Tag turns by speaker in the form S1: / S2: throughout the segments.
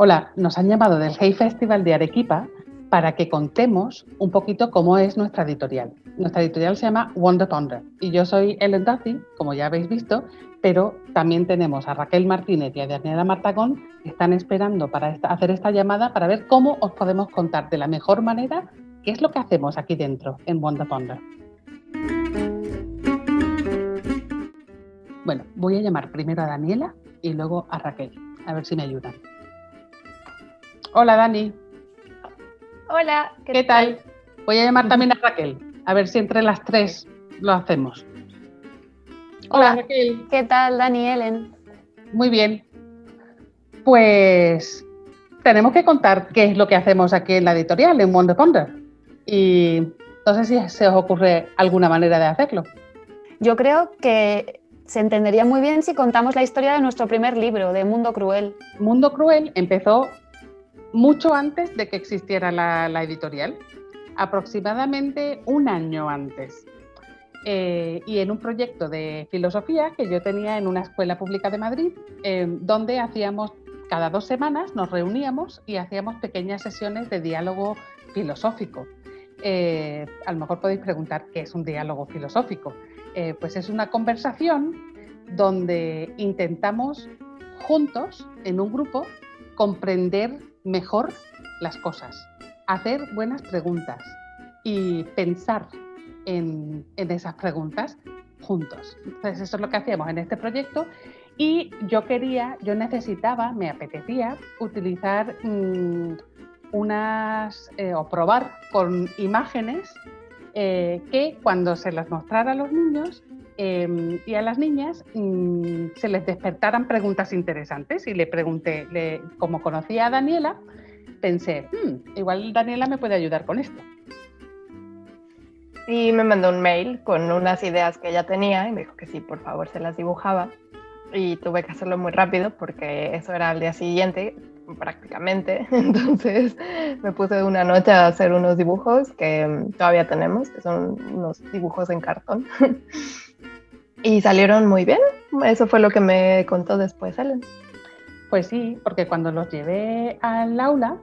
S1: Hola, nos han llamado del Hey Festival de Arequipa para que contemos un poquito cómo es nuestra editorial. Nuestra editorial se llama Wonder Ponder y yo soy Ellen Duffy, como ya habéis visto, pero también tenemos a Raquel Martínez y a Daniela Martagón que están esperando para hacer esta llamada para ver cómo os podemos contar de la mejor manera qué es lo que hacemos aquí dentro en Wonder Ponder. Bueno, voy a llamar primero a Daniela y luego a Raquel, a ver si me ayudan. Hola, Dani.
S2: Hola,
S1: ¿Qué tal? Voy a llamar también a Raquel, a ver si entre las tres lo hacemos. Hola, Raquel.
S2: ¿Qué tal, Dani, Ellen?
S1: Muy bien. Pues tenemos que contar qué es lo que hacemos aquí en la editorial, en Wonder Ponder. Y no sé si se os ocurre alguna manera de hacerlo.
S2: Yo creo que se entendería muy bien si contamos la historia de nuestro primer libro, de Mundo Cruel.
S1: Mundo Cruel empezó mucho antes de que existiera la editorial, aproximadamente un año antes. Y en un proyecto de filosofía que yo tenía en una escuela pública de Madrid, donde hacíamos cada 2 semanas, nos reuníamos y hacíamos pequeñas sesiones de diálogo filosófico. A lo mejor podéis preguntar qué es un diálogo filosófico. Pues es una conversación donde intentamos juntos, en un grupo, comprender mejor las cosas, hacer buenas preguntas y pensar en esas preguntas juntos. Entonces eso es lo que hacíamos en este proyecto y me apetecía utilizar o probar con imágenes que cuando se las mostrara a los niños y a las niñas se les despertaran preguntas interesantes y le pregunté, como conocía a Daniela, pensé, igual Daniela me puede ayudar con esto.
S3: Y me mandó un mail con unas ideas que ella tenía y me dijo que sí, por favor, se las dibujaba. Y tuve que hacerlo muy rápido porque eso era al día siguiente, prácticamente. Entonces me puse una noche a hacer unos dibujos que todavía tenemos, que son unos dibujos en cartón. Y salieron muy bien. Eso fue lo que me contó después Ellen.
S1: Pues sí, porque cuando los llevé al aula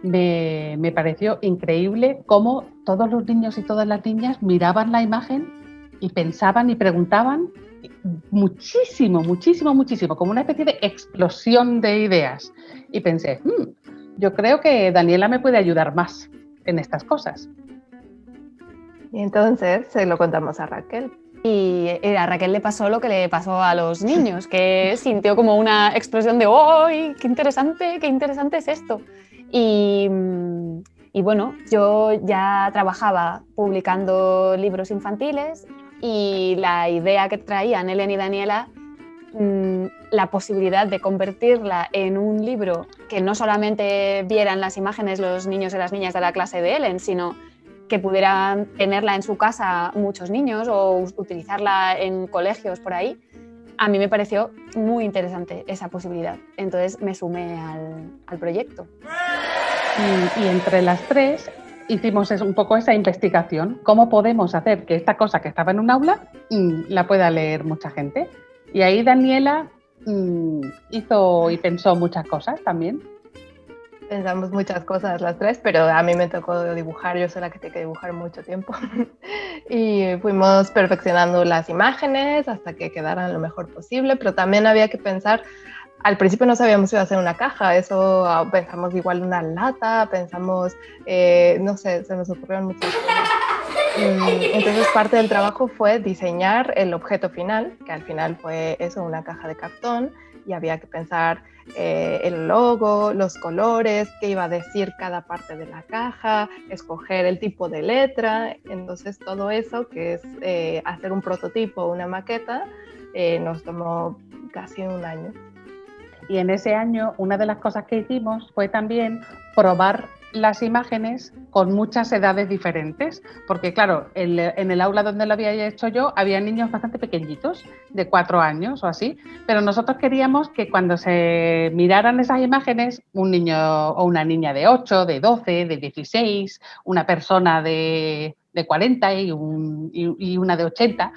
S1: me pareció increíble cómo todos los niños y todas las niñas miraban la imagen y pensaban y preguntaban muchísimo, como una especie de explosión de ideas. Y pensé, yo creo que Daniela me puede ayudar más en estas cosas.
S3: Y entonces se lo contamos a Raquel.
S2: Y a Raquel le pasó lo que le pasó a los niños, que sintió como una explosión de ¡ay, qué interesante es esto! Y bueno, yo ya trabajaba publicando libros infantiles y la idea que traían Ellen y Daniela, la posibilidad de convertirla en un libro que no solamente vieran las imágenes los niños y las niñas de la clase de Ellen, sino que pudieran tenerla en su casa muchos niños o utilizarla en colegios por ahí, a mí me pareció muy interesante esa posibilidad. Entonces me sumé al proyecto.
S1: Y entre las tres hicimos un poco esa investigación, cómo podemos hacer que esta cosa que estaba en un aula la pueda leer mucha gente. Y ahí Daniela hizo y pensó muchas cosas también.
S3: Pensamos muchas cosas las tres, pero a mí me tocó dibujar, yo soy la que tiene que dibujar mucho tiempo. Y fuimos perfeccionando las imágenes hasta que quedaran lo mejor posible, pero también había que pensar, al principio no sabíamos si iba a ser una caja, eso pensamos igual una lata, pensamos, no sé, se nos ocurrieron muchas cosas. Entonces parte del trabajo fue diseñar el objeto final, que al final fue eso, una caja de cartón, y había que pensar el logo, los colores, qué iba a decir cada parte de la caja, escoger el tipo de letra. Entonces todo eso, que es hacer un prototipo, una maqueta, nos tomó casi un año.
S1: Y en ese año una de las cosas que hicimos fue también probar las imágenes con muchas edades diferentes, porque claro, en el aula donde lo había hecho yo había niños bastante pequeñitos, de 4 años o así, pero nosotros queríamos que cuando se miraran esas imágenes, un niño o una niña de 8, de 12, de 16, una persona de 40 y una de 80,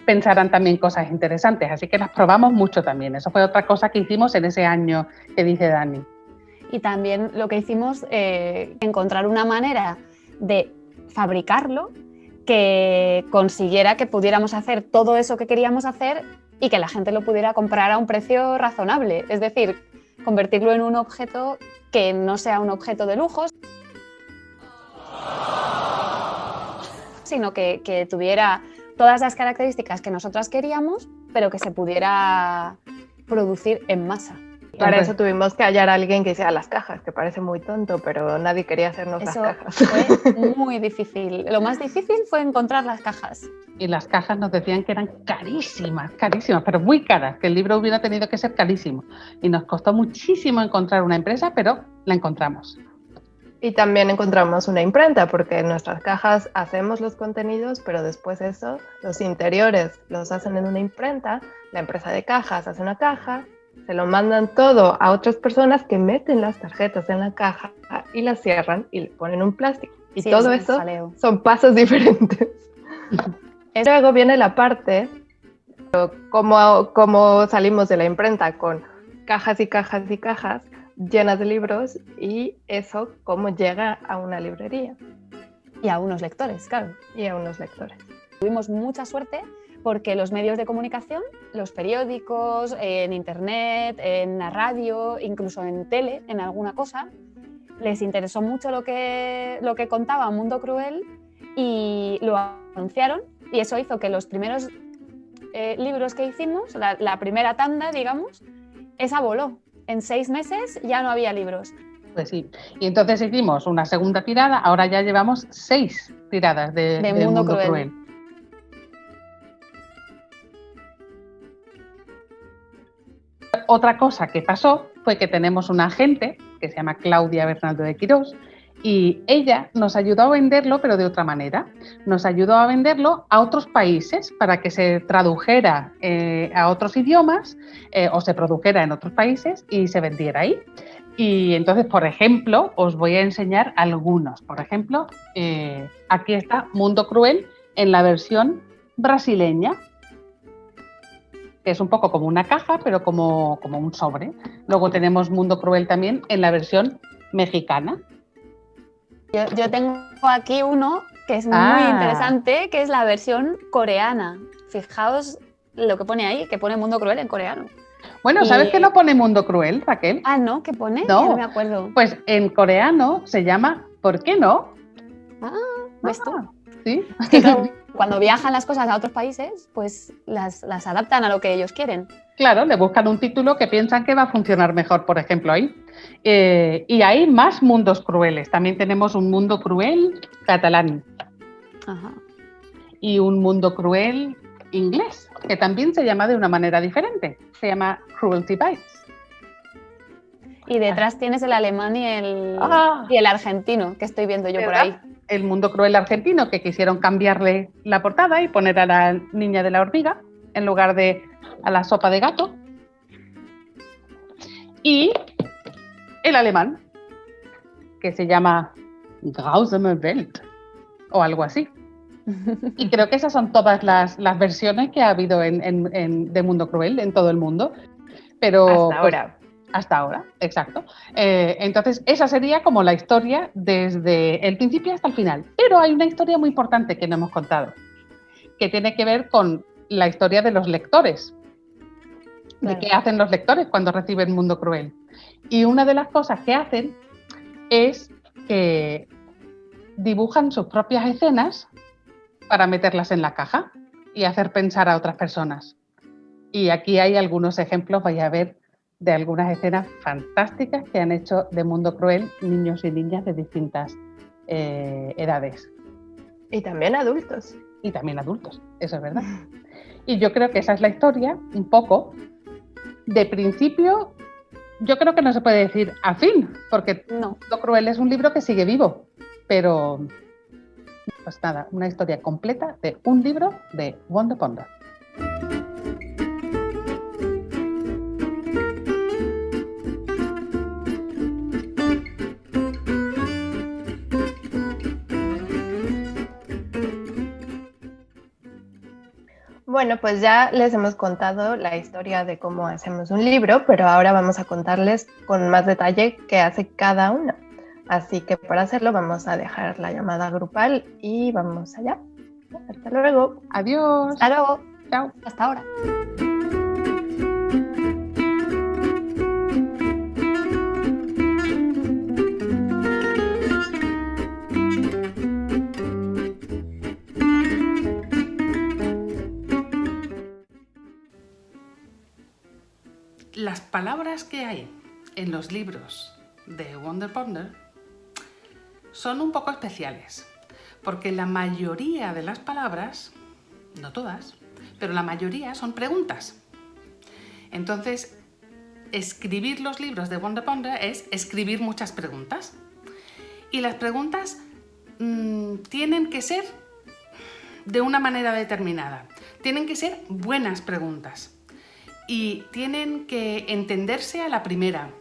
S1: pensaran también cosas interesantes, así que las probamos mucho también. Eso fue otra cosa que hicimos en ese año que dice Dani.
S2: Y también lo que hicimos, encontrar una manera de fabricarlo que consiguiera que pudiéramos hacer todo eso que queríamos hacer y que la gente lo pudiera comprar a un precio razonable. Es decir, convertirlo en un objeto que no sea un objeto de lujos, sino que tuviera todas las características que nosotras queríamos, pero que se pudiera producir en masa.
S3: Para eso tuvimos que hallar a alguien que hiciera las cajas, que parece muy tonto, pero nadie quería hacernos
S2: Eso
S3: las cajas.
S2: fue muy difícil. Lo más difícil fue encontrar las cajas.
S1: Y las cajas nos decían que eran carísimas, carísimas, pero muy caras, que el libro hubiera tenido que ser carísimo. Y nos costó muchísimo encontrar una empresa, pero la encontramos.
S3: Y también encontramos una imprenta, porque en nuestras cajas hacemos los contenidos, pero después eso, los interiores los hacen en una imprenta, la empresa de cajas hace una caja, se lo mandan todo a otras personas que meten las tarjetas en la caja y las cierran y le ponen un plástico. Y sí, todo eso son pasos diferentes. Luego viene la parte, cómo salimos de la imprenta con cajas y cajas y cajas llenas de libros, y eso cómo llega a una librería.
S2: Y a unos lectores, claro.
S3: Y a unos lectores.
S2: Tuvimos mucha suerte porque los medios de comunicación, los periódicos, en internet, en la radio, incluso en tele, en alguna cosa, les interesó mucho lo que contaba Mundo Cruel y lo anunciaron, y eso hizo que los primeros libros que hicimos, la primera tanda, digamos, esa voló. En 6 meses ya no había libros.
S1: Pues sí. Y entonces hicimos una segunda tirada, ahora ya llevamos 6 tiradas de Mundo Cruel. Otra cosa que pasó fue que tenemos una agente que se llama Claudia Bernaldo de Quirós, y ella nos ayudó a venderlo, pero de otra manera. Nos ayudó a venderlo a otros países para que se tradujera a otros idiomas o se produjera en otros países y se vendiera ahí. Y entonces, por ejemplo, os voy a enseñar algunos. Por ejemplo, aquí está Mundo Cruel en la versión brasileña, que es un poco como una caja, pero como un sobre. Luego tenemos Mundo Cruel también en la versión mexicana.
S2: Yo tengo aquí uno que es muy interesante, que es la versión coreana. Fijaos lo que pone ahí, que pone Mundo Cruel en coreano.
S1: Bueno, ¿sabes que no pone Mundo Cruel, Raquel?
S2: Ah, ¿no? ¿Qué pone?
S1: No,
S2: ya no me acuerdo.
S1: Pues en coreano se llama ¿Por qué no?
S2: ¿Ves tú?
S1: Sí.
S2: Es que claro, cuando viajan las cosas a otros países, pues las adaptan a lo que ellos quieren.
S1: Claro, le buscan un título que piensan que va a funcionar mejor, por ejemplo, ahí. Y hay más mundos crueles. También tenemos un Mundo Cruel catalán.
S2: Ajá.
S1: Y un Mundo Cruel inglés, que también se llama de una manera diferente. Se llama Cruelty Bites.
S2: Y detrás tienes el alemán y el argentino, que estoy viendo yo por ahí.
S1: El Mundo Cruel argentino, que quisieron cambiarle la portada y poner a la niña de la hormiga en lugar de a la sopa de gato. Y el alemán, que se llama Grausame Welt o algo así. Y creo que esas son todas las versiones que ha habido de Mundo Cruel en todo el mundo. Pero
S3: hasta ahora.
S1: Hasta ahora, exacto. Entonces, esa sería como la historia desde el principio hasta el final. Pero hay una historia muy importante que no hemos contado, que tiene que ver con la historia de los lectores, de qué hacen los lectores cuando reciben Mundo Cruel. Y una de las cosas que hacen es que dibujan sus propias escenas para meterlas en la caja y hacer pensar a otras personas. Y aquí hay algunos ejemplos, vais a ver, de algunas escenas fantásticas que han hecho de Mundo Cruel niños y niñas de distintas edades.
S3: Y también adultos.
S1: Y también adultos, eso es verdad. Y yo creo que esa es la historia, un poco. De principio, yo creo que no se puede decir a fin, porque
S2: No.
S1: Mundo Cruel es un libro que sigue vivo, pero pues nada, una historia completa de un libro de Wonder Ponder.
S3: Bueno, pues ya les hemos contado la historia de cómo hacemos un libro, pero ahora vamos a contarles con más detalle qué hace cada uno. Así que para hacerlo vamos a dejar la llamada grupal y vamos allá. Hasta luego.
S1: Adiós.
S2: Hasta luego.
S1: Chao.
S2: Hasta ahora.
S1: Las palabras que hay en los libros de Wonder Ponder son un poco especiales, porque la mayoría de las palabras, no todas, pero la mayoría son preguntas. Entonces, escribir los libros de Wonder Ponder es escribir muchas preguntas. Y las preguntas tienen que ser de una manera determinada. Tienen que ser buenas preguntas. Y tienen que entenderse a la primera.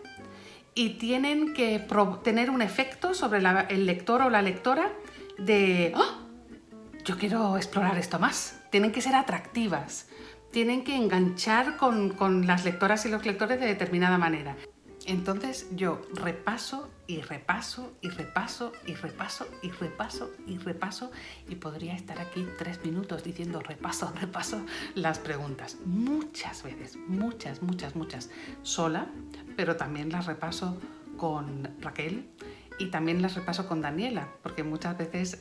S1: Y tienen que tener un efecto sobre el lector o la lectora de ¡oh! Yo quiero explorar esto más. Tienen que ser atractivas. Tienen que enganchar con las lectoras y los lectores de determinada manera. Entonces yo repaso y repaso y repaso y repaso y repaso y repaso y podría estar aquí 3 minutos diciendo repaso las preguntas. Muchas veces, muchas, sola, pero también las repaso con Raquel y también las repaso con Daniela, porque muchas veces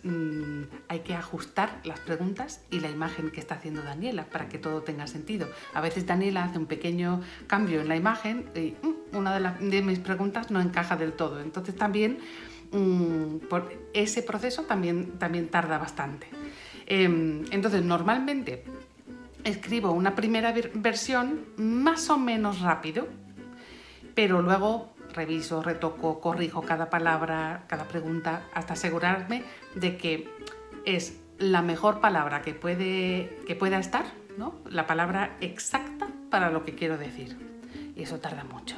S1: hay que ajustar las preguntas y la imagen que está haciendo Daniela para que todo tenga sentido. A veces Daniela hace un pequeño cambio en la imagen y una de mis preguntas no encaja del todo. Entonces también por ese proceso también tarda bastante. Entonces normalmente escribo una primera versión más o menos rápido, pero luego reviso, retoco, corrijo cada palabra, cada pregunta, hasta asegurarme de que es la mejor palabra que pueda estar, ¿no? La palabra exacta para lo que quiero decir. Y eso tarda mucho.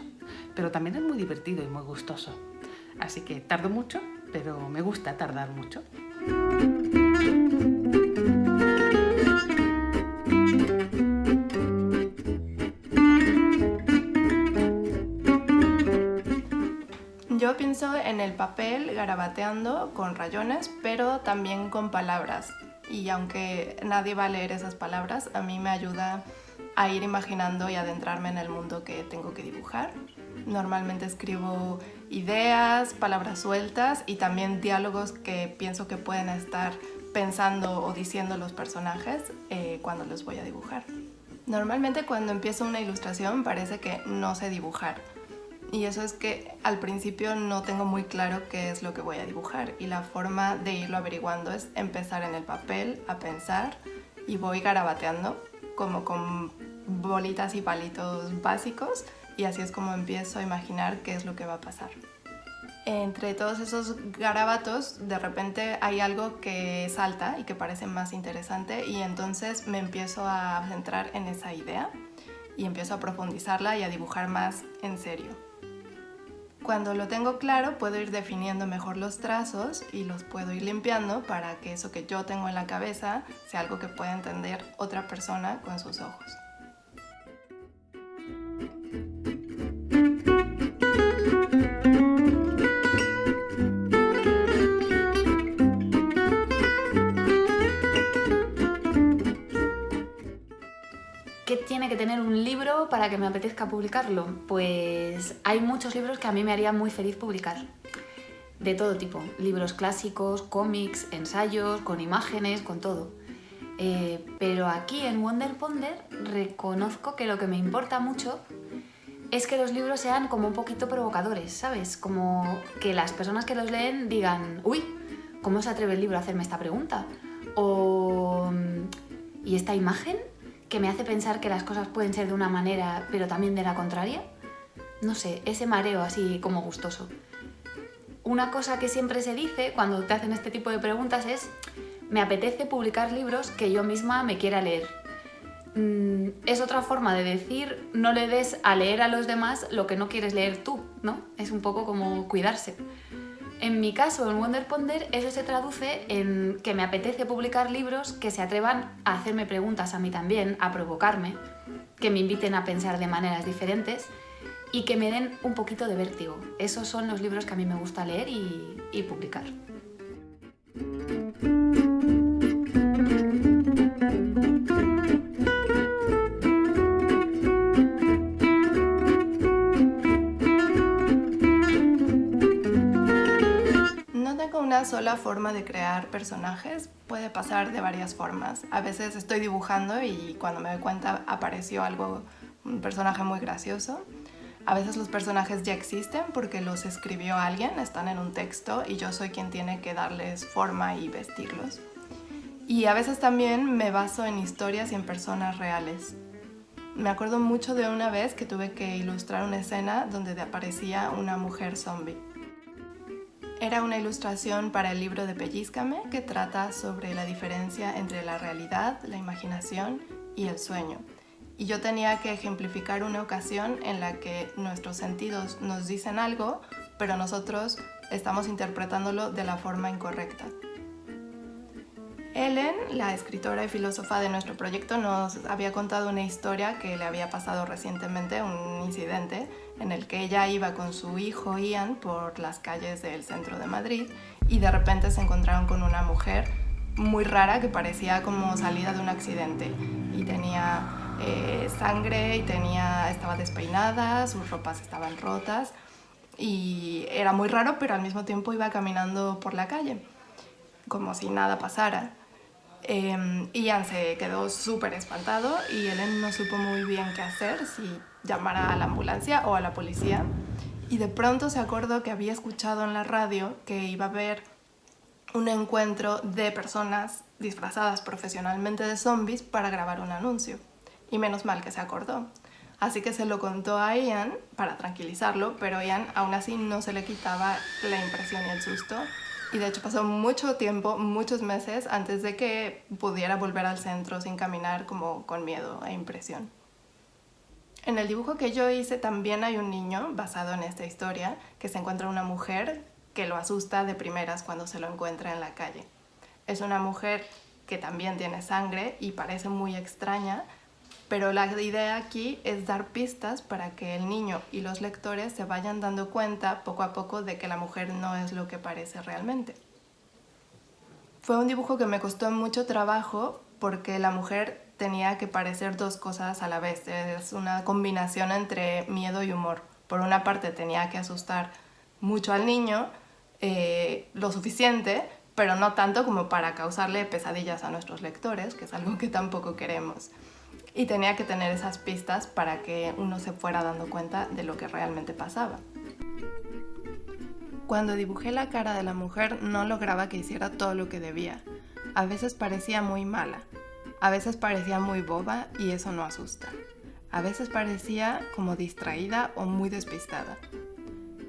S1: Pero también es muy divertido y muy gustoso. Así que tardo mucho, pero me gusta tardar mucho.
S3: Yo pienso en el papel garabateando con rayones, pero también con palabras. Y aunque nadie va a leer esas palabras, a mí me ayuda a ir imaginando y adentrarme en el mundo que tengo que dibujar. Normalmente escribo ideas, palabras sueltas y también diálogos que pienso que pueden estar pensando o diciendo los personajes cuando los voy a dibujar. Normalmente cuando empiezo una ilustración parece que no sé dibujar. Y eso es que al principio no tengo muy claro qué es lo que voy a dibujar y la forma de irlo averiguando es empezar en el papel a pensar y voy garabateando como con bolitas y palitos básicos y así es como empiezo a imaginar qué es lo que va a pasar. Entre todos esos garabatos de repente hay algo que salta y que parece más interesante y entonces me empiezo a centrar en esa idea y empiezo a profundizarla y a dibujar más en serio. Cuando lo tengo claro, puedo ir definiendo mejor los trazos y los puedo ir limpiando para que eso que yo tengo en la cabeza sea algo que pueda entender otra persona con sus ojos.
S2: tiene que tener un libro para que me apetezca publicarlo? Pues hay muchos libros que a mí me harían muy feliz publicar. De todo tipo, libros clásicos, cómics, ensayos, con imágenes, con todo. Pero aquí en Wonder Ponder reconozco que lo que me importa mucho es que los libros sean como un poquito provocadores, ¿sabes? Como que las personas que los leen digan, uy, ¿cómo se atreve el libro a hacerme esta pregunta? O, ¿y esta imagen que me hace pensar que las cosas pueden ser de una manera pero también de la contraria? No sé, ese mareo así como gustoso. Una cosa que siempre se dice cuando te hacen este tipo de preguntas es: me apetece publicar libros que yo misma me quiera leer. Es otra forma de decir, no le des a leer a los demás lo que no quieres leer tú, ¿no? Es un poco como cuidarse. En mi caso, en Wonder Ponder, eso se traduce en que me apetece publicar libros que se atrevan a hacerme preguntas a mí también, a provocarme, que me inviten a pensar de maneras diferentes y que me den un poquito de vértigo. Esos son los libros que a mí me gusta leer y publicar.
S3: No tengo una sola forma de crear personajes, puede pasar de varias formas. A veces estoy dibujando y cuando me doy cuenta apareció un personaje muy gracioso. A veces los personajes ya existen porque los escribió alguien, están en un texto y yo soy quien tiene que darles forma y vestirlos. Y a veces también me baso en historias y en personas reales. Me acuerdo mucho de una vez que tuve que ilustrar una escena donde aparecía una mujer zombie. Era una ilustración para el libro de Pellízcame que trata sobre la diferencia entre la realidad, la imaginación y el sueño. Y yo tenía que ejemplificar una ocasión en la que nuestros sentidos nos dicen algo, pero nosotros estamos interpretándolo de la forma incorrecta. Ellen, la escritora y filósofa de nuestro proyecto, nos había contado una historia que le había pasado recientemente, un incidente en el que ella iba con su hijo Ian por las calles del centro de Madrid y de repente se encontraron con una mujer muy rara que parecía como salida de un accidente y tenía sangre y estaba despeinada, sus ropas estaban rotas y era muy raro, pero al mismo tiempo iba caminando por la calle como si nada pasara. Ian se quedó súper espantado y Ellen no supo muy bien qué hacer, si llamar a la ambulancia o a la policía, y de pronto se acordó que había escuchado en la radio que iba a haber un encuentro de personas disfrazadas profesionalmente de zombies para grabar un anuncio. Y menos mal que se acordó. Así que se lo contó a Ian para tranquilizarlo, pero Ian aún así no se le quitaba la impresión y el susto. Y de hecho pasó mucho tiempo, muchos meses, antes de que pudiera volver al centro sin caminar como con miedo e impresión. En el dibujo que yo hice también hay un niño basado en esta historia que se encuentra una mujer que lo asusta de primeras cuando se lo encuentra en la calle. Es una mujer que también tiene sangre y parece muy extraña, pero la idea aquí es dar pistas para que el niño y los lectores se vayan dando cuenta poco a poco de que la mujer no es lo que parece realmente. Fue un dibujo que me costó mucho trabajo porque la mujer tenía que parecer dos cosas a la vez. Es una combinación entre miedo y humor. Por una parte tenía que asustar mucho al niño, lo suficiente, pero no tanto como para causarle pesadillas a nuestros lectores, que es algo que tampoco queremos. Y tenía que tener esas pistas para que uno se fuera dando cuenta de lo que realmente pasaba. Cuando dibujé la cara de la mujer no lograba que hiciera todo lo que debía. A veces parecía muy mala, a veces parecía muy boba y eso no asusta. A veces parecía como distraída o muy despistada.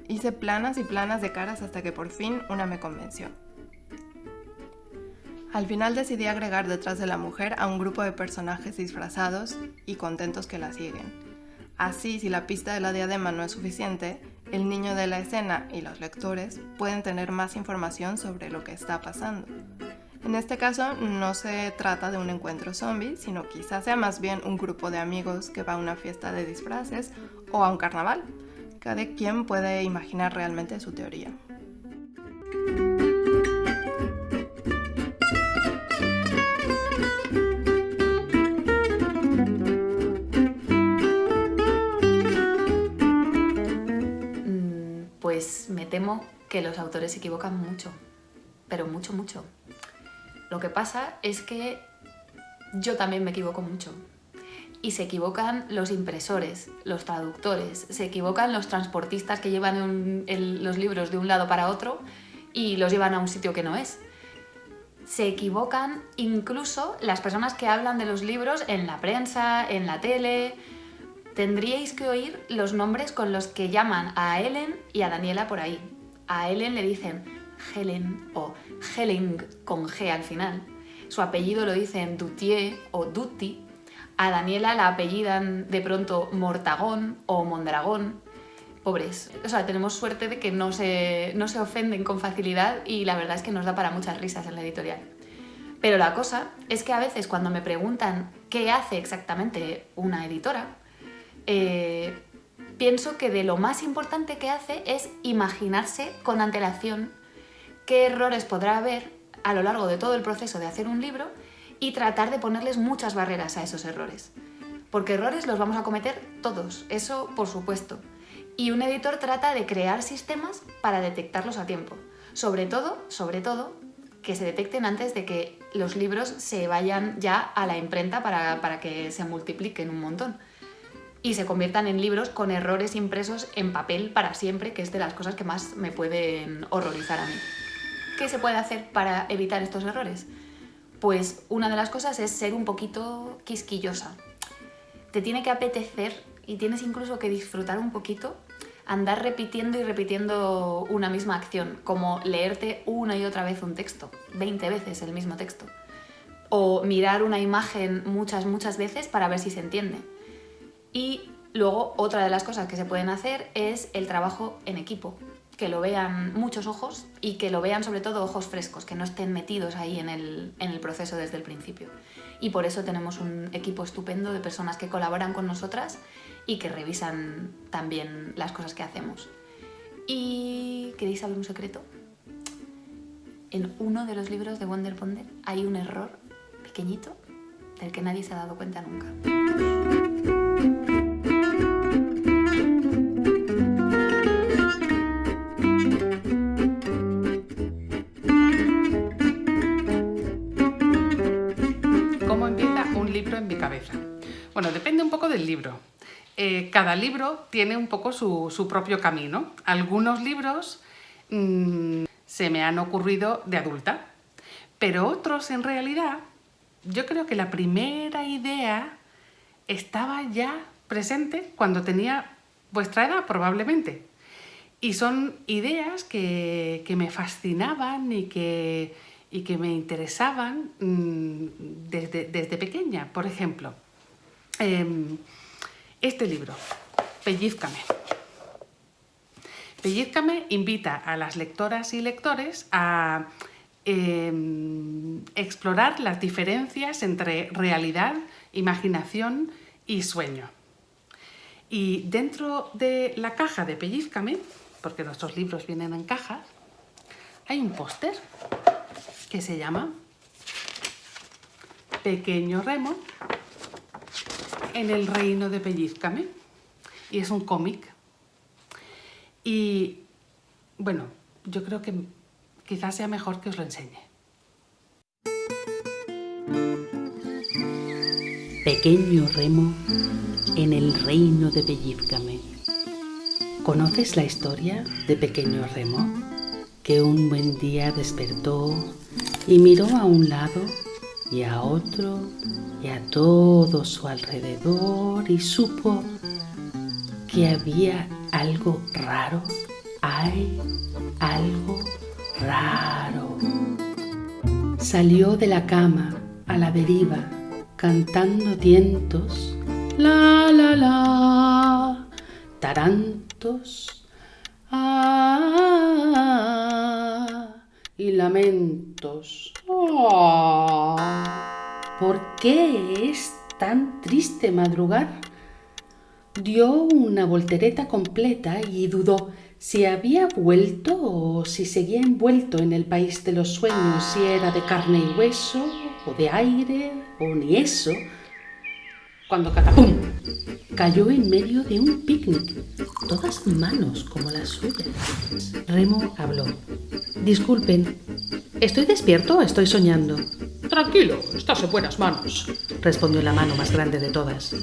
S3: Hice planas y planas de caras hasta que por fin una me convenció. Al final decidí agregar detrás de la mujer a un grupo de personajes disfrazados y contentos que la siguen. Así, si la pista de la diadema no es suficiente, el niño de la escena y los lectores pueden tener más información sobre lo que está pasando. En este caso, no se trata de un encuentro zombie, sino quizás sea más bien un grupo de amigos que va a una fiesta de disfraces o a un carnaval. Cada quien puede imaginar realmente su teoría.
S2: temo que los autores se equivocan mucho, pero mucho, mucho. Lo que pasa es que yo también me equivoco mucho. Y se equivocan los impresores, los traductores, se equivocan los transportistas que llevan los libros de un lado para otro y los llevan a un sitio que no es. Se equivocan incluso las personas que hablan de los libros en la prensa, en la tele. Tendríais que oír los nombres con los que llaman a Ellen y a Daniela por ahí. A Ellen le dicen Helen o Helen con G al final. Su apellido lo dicen Dutier o Duty. A Daniela la apellidan de pronto Mortagón o Mondragón. Pobres. O sea, tenemos suerte de que no se ofenden con facilidad y la verdad es que nos da para muchas risas en la editorial. Pero la cosa es que a veces cuando me preguntan qué hace exactamente una editora, pienso que de lo más importante que hace es imaginarse con antelación qué errores podrá haber a lo largo de todo el proceso de hacer un libro y tratar de ponerles muchas barreras a esos errores. Porque errores los vamos a cometer todos, eso por supuesto. Y un editor trata de crear sistemas para detectarlos a tiempo. Sobre todo, que se detecten antes de que los libros se vayan ya a la imprenta para que se multipliquen un montón. Y se conviertan en libros con errores impresos en papel para siempre, que es de las cosas que más me pueden horrorizar a mí. ¿Qué se puede hacer para evitar estos errores? Pues una de las cosas es ser un poquito quisquillosa. Te tiene que apetecer y tienes incluso que disfrutar un poquito andar repitiendo y repitiendo una misma acción, como leerte una y otra vez un texto, 20 veces el mismo texto. O mirar una imagen muchas veces para ver si se entiende. Y luego otra de las cosas que se pueden hacer es el trabajo en equipo. Que lo vean muchos ojos y que lo vean sobre todo ojos frescos, que no estén metidos ahí en el proceso desde el principio. Y por eso tenemos un equipo estupendo de personas que colaboran con nosotras y que revisan también las cosas que hacemos. ¿Y queréis saber un secreto? En uno de los libros de Wonder Ponder hay un error pequeñito del que nadie se ha dado cuenta nunca.
S1: ¿Cómo empieza un libro en mi cabeza? Bueno, depende un poco del libro. Cada libro tiene un poco su propio camino. Algunos libros se me han ocurrido de adulta, pero otros en realidad yo creo que la primera idea estaba ya presente cuando tenía vuestra edad probablemente. Y son ideas que me fascinaban y que me interesaban desde pequeña. Por ejemplo, este libro, Pellízcame. Pellízcame invita a las lectoras y lectores a explorar las diferencias entre realidad, imaginación y sueño. Y dentro de la caja de Pellízcame, porque nuestros libros vienen en cajas, hay un póster que se llama Pequeño Remo en el reino de Pellízcame. Y es un cómic. Y bueno, yo creo que quizás sea mejor que os lo enseñe.
S4: Pequeño Remo en el reino de Pellízcame. ¿Conoces la historia de Pequeño Remo? Que un buen día despertó y miró a un lado y a otro y a todo su alrededor y supo que había algo raro. Hay algo raro. Salió de la cama a la deriva cantando tientos, la la la, tarantos, y lamentos. ¿Por qué es tan triste madrugar? Dio una voltereta completa y dudó si había vuelto o si seguía envuelto en el país de los sueños, si era de carne y hueso o de aire o ni eso. cuando catapum, cayó en medio de un picnic, todas manos como las suyas. Remo habló. Disculpen, ¿estoy despierto o estoy soñando? Tranquilo, estás en buenas manos, respondió la mano más grande de todas.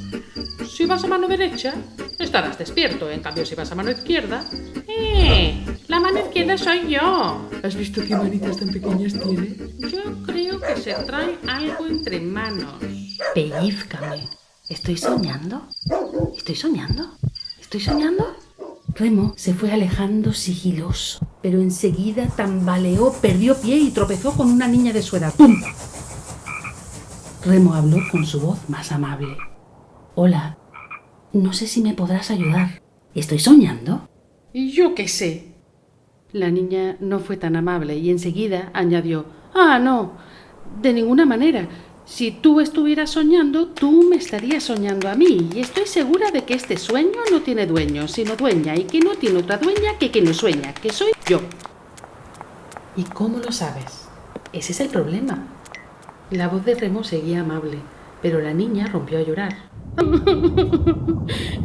S4: Si vas a mano derecha, estarás despierto. En cambio, si vas a mano izquierda... La mano izquierda soy yo. ¿Has visto qué manitas tan pequeñas tiene? Yo creo que se trae algo entre manos. Pellízcame. ¿Estoy soñando? ¿Estoy soñando? ¿Estoy soñando? Remo se fue alejando sigiloso, pero enseguida tambaleó, perdió pie y tropezó con una niña de su edad. ¡Pum! Remo habló con su voz más amable. Hola, no sé si me podrás ayudar. ¿Estoy soñando? ¿Y yo qué sé? La niña no fue tan amable y enseguida añadió, no, de ninguna manera. Si tú estuvieras soñando, tú me estarías soñando a mí. Y estoy segura de que este sueño no tiene dueño, sino dueña, y que no tiene otra dueña que quien lo sueña, que soy yo. ¿Y cómo lo sabes? Ese es el problema. La voz de Remo seguía amable, pero la niña rompió a llorar.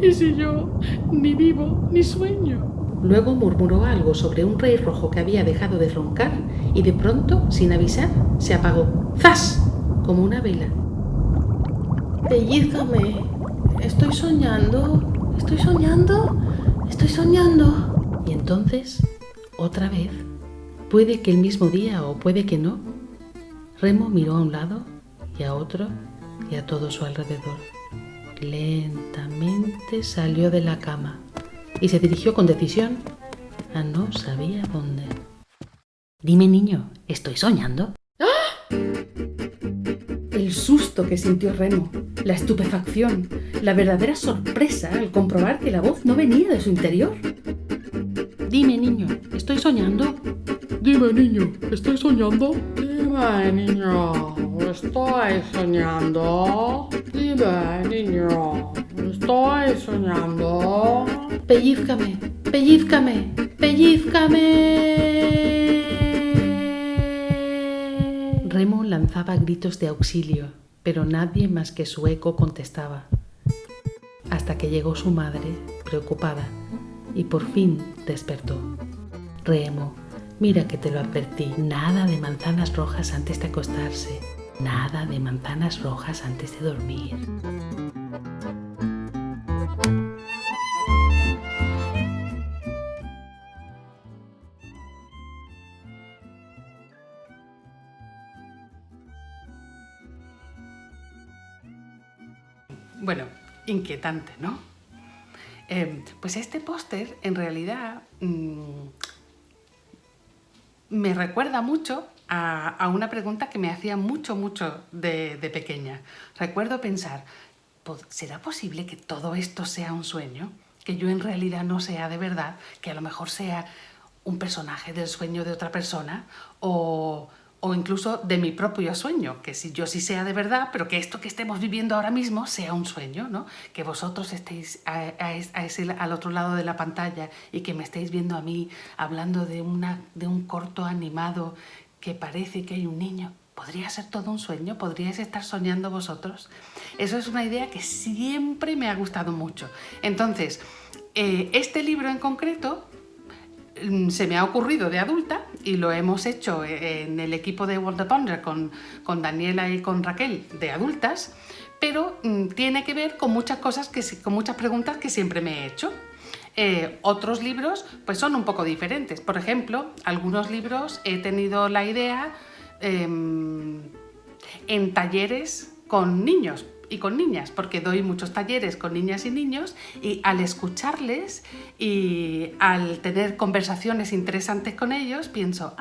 S4: ¿Y si yo ni vivo ni sueño? Luego murmuró algo sobre un rey rojo que había dejado de roncar y de pronto, sin avisar, se apagó. ¡Zas! Como una vela. Pellízcame. ¿Estoy soñando? ¿Estoy soñando? ¿Estoy soñando? Y entonces, otra vez, puede que el mismo día o puede que no, Remo miró a un lado y a otro y a todo su alrededor. Lentamente salió de la cama y se dirigió con decisión a no sabía dónde. Dime, niño, ¿estoy soñando? ¡Ah! El susto que sintió Remo, la estupefacción, la verdadera sorpresa al comprobar que la voz no venía de su interior. Dime, niño, ¿estoy soñando? Dime, niño, ¿estoy soñando? Dime, niño, ¿estoy soñando? Dime, niño, ¿estoy soñando? Pellízcame, pellízcame, pellízcame. Remo lanzaba gritos de auxilio, pero nadie más que su eco contestaba. Hasta que llegó su madre, preocupada, y por fin despertó. Remo, mira que te lo advertí, nada de manzanas rojas antes de acostarse, nada de manzanas rojas antes de dormir. Bueno, inquietante, ¿no? Pues este póster, en realidad, me recuerda mucho a una pregunta que me hacía mucho de pequeña. Recuerdo pensar, ¿será posible que todo esto sea un sueño? Que yo en realidad no sea de verdad, que a lo mejor sea un personaje del sueño de otra persona o incluso de mi propio sueño, que si yo sí sea de verdad, pero que esto que estemos viviendo ahora mismo sea un sueño, ¿no? Que vosotros estéis al otro lado de la pantalla y que me estéis viendo a mí hablando de un corto animado que parece que hay un niño. ¿Podría ser todo un sueño? ¿Podríais estar soñando vosotros? Eso es una idea que siempre me ha gustado mucho. Entonces, este libro en concreto se me ha ocurrido de adulta y lo hemos hecho en el equipo de World of Wonder con Daniela y con Raquel de adultas, pero tiene que ver con muchas cosas, con muchas preguntas que siempre me he hecho. Otros libros pues son un poco diferentes. Por ejemplo, algunos libros he tenido la idea en talleres con niños y con niñas, porque doy muchos talleres con niñas y niños y al escucharles y al tener conversaciones interesantes con ellos pienso,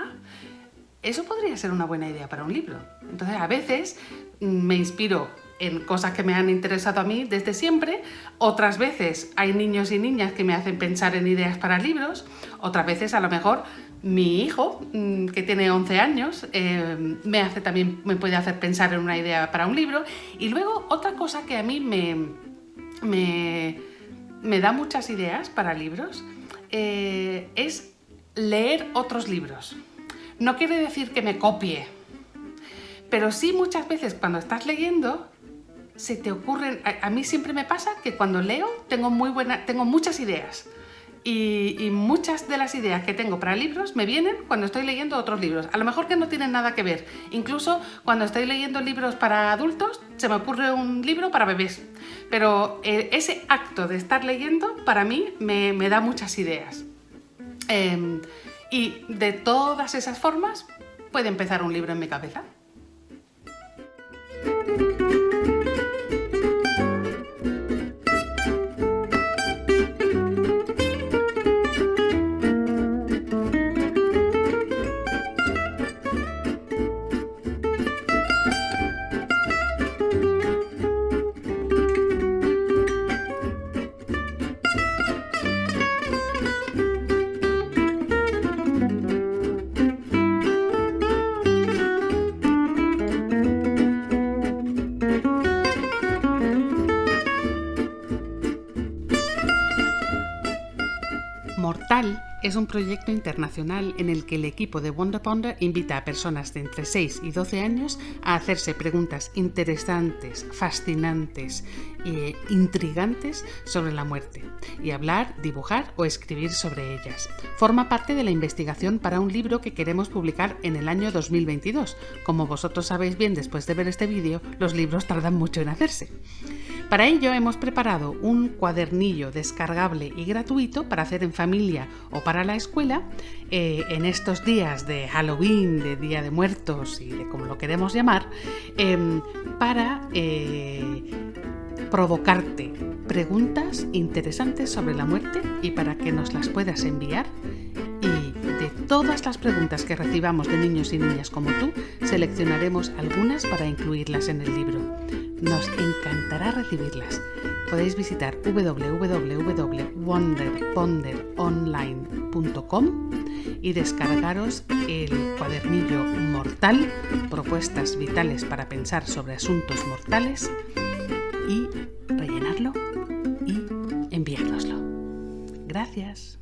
S4: eso podría ser una buena idea para un libro. Entonces a veces me inspiro en cosas que me han interesado a mí desde siempre, otras veces hay niños y niñas que me hacen pensar en ideas para libros, otras veces a lo mejor mi hijo, que tiene 11 años, me puede hacer pensar en una idea para un libro. Y luego otra cosa que a mí me da muchas ideas para libros es leer otros libros. No quiere decir que me copie, pero sí muchas veces cuando estás leyendo se te ocurren... A mí siempre me pasa que cuando leo tengo muchas ideas. Y muchas de las ideas que tengo para libros me vienen cuando estoy leyendo otros libros. A lo mejor que no tienen nada que ver. Incluso cuando estoy leyendo libros para adultos, se me ocurre un libro para bebés. Pero ese acto de estar leyendo, para mí, me da muchas ideas. Y de todas esas formas, puede empezar un libro en mi cabeza. Mortal es un proyecto internacional en el que el equipo de Wonder Ponder invita a personas de entre 6 y 12 años a hacerse preguntas interesantes, fascinantes e intrigantes sobre la muerte y hablar, dibujar o escribir sobre ellas. Forma parte de la investigación para un libro que queremos publicar en el año 2022. Como vosotros sabéis bien después de ver este vídeo, los libros tardan mucho en hacerse. Para ello hemos preparado un cuadernillo descargable y gratuito para hacer en familia o para la escuela en estos días de Halloween, de Día de Muertos y de como lo queremos llamar, para provocarte preguntas interesantes sobre la muerte y para que nos las puedas enviar. Y de todas las preguntas que recibamos de niños y niñas como tú, seleccionaremos algunas para incluirlas en el libro. Nos encantará recibirlas. Podéis visitar www.wonderponderonline.com y descargaros el cuadernillo Mortal, propuestas vitales para pensar sobre asuntos mortales, y rellenarlo y enviárnoslo. Gracias.